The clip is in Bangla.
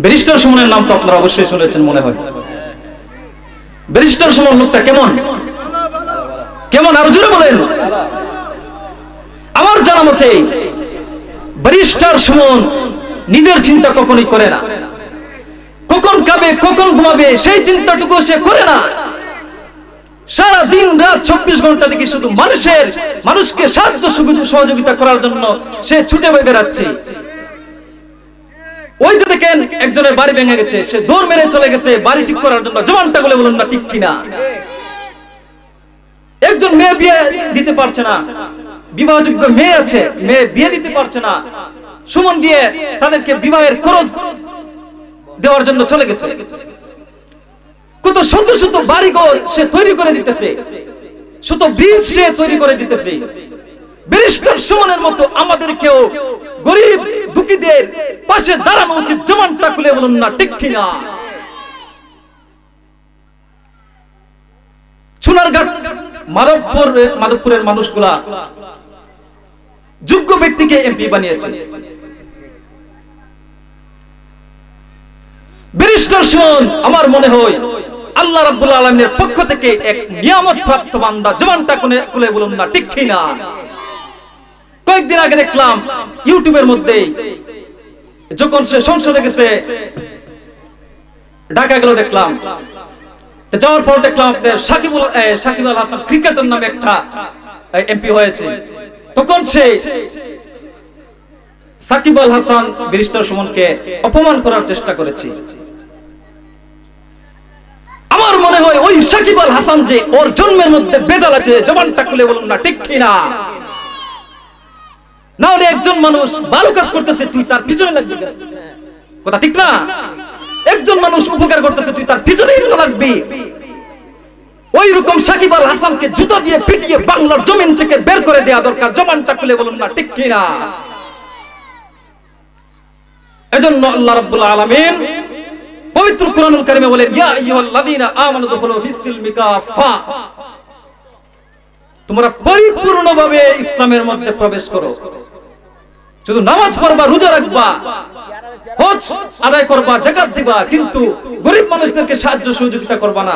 ব্যারিস্টার সুমনের নাম তো আপনারা অবশ্যই শুনেছেন মনে হয়। ব্যারিস্টার সুমন লোকটা কেমন কেমন আরো জোরে বলেন। আমার জানা মতে ব্যারিস্টার সুমন নিজের চিন্তা কখনোই করে না, কখন খাবে কখন ঘুমাবে সেই চিন্তাটুকু সে করে না। সারা দিন রাত 24 ঘন্টা দেখি শুধু মানুষকে সাহায্য সহযোগিতা করার জন্য সে ছুটে বেড়াচ্ছে। ওই যে দেখেন একজনের বাড়ি ভেঙে গেছে, সে দৌড় মেরে চলে গেছে বাড়ি ঠিক করার জন্য। জবানটা বলে বলুন না ঠিক কিনা। একজন মেয়ে বিয়ে দিতে পারছে না, বিবাহযোগ্য মেয়ে আছে, মেয়ে বিয়ে দিতে পারছে না, সুমন দিয়ে তাদেরকে বিবাহের খরচ দেওয়ার জন্য চলে গেছে। কত শত শত বাড়িঘর সে তৈরি করে দিতেছে, শত ব্রিজ সে তৈরি করে দিতেছে। ব্যারিস্টার সুমনের মতো আমাদেরকেও গরিব দুঃখীদের পাশে দাঁড়ানো উচিত। জবানটা খুলে বলুন না ঠিক কিনা। সোনারঘাট মাধবপুরের মানুষগুলা যোগ্য ব্যক্তিকে এমপি বানিয়েছে। ব্যারিস্টার সুমন আমার মনে হয় আল্লাহ রাব্বুল আলামিনের পক্ষ থেকে এক নিয়ামত প্রাপ্ত বান্দা। জবানটা খুলে বলুন না ঠিক কিনা। কয়েকদিন আগে দেখলাম ইউটিউবের মধ্যে, যখন সে সংসদে গেছে ঢাকা গেল, দেখলাম যাওয়ার পর দেখলাম আপনার সাকিব আল হাসান ক্রিকেটার নামে একটা এমপি হয়েছে। তখন সে সাকিব আল হাসান ব্যারিস্টার সুমনকে অপমান করার চেষ্টা করেছে। আমার মনে হয় ওই সাকিব আল হাসান যে ওর জন্মের মধ্যে বেদাল আছে। জবানটা খুলে বলুন না ঠিক কিনা। না হলে একজন মানুষ ভালো কাজ করতেছে, তুই তার পিছনে লাগবি, কথা ঠিক না? একজন মানুষ উপকার করতেছে, তুই তার পিছনেই লাগবি। ওই রকম সাকিব আল হাসানকে জুতা দিয়ে পিটিয়ে বাংলার জমিন থেকে বের করে দেওয়া দরকার। জবানটা খুলে বলুন না ঠিক কিনা। এজন্য আল্লাহ রাব্বুল আলামিন পবিত্র কোরআনুল কারীমে বলেন, ইয়া আইয়ুহাল্লাযীনা আমানু দুখুলু ফিস-সিলমি কাফা, তোমরা পরিপূর্ণভাবে ইসলামের মধ্যে প্রবেশ করো। শুধু নামাজ পড়বা, রোজা রাখবা, হজ আদায় করবা, যাকাত দিবা, কিন্তু গরিব মানুষদেরকে সাহায্য সহযোগিতা করবা না।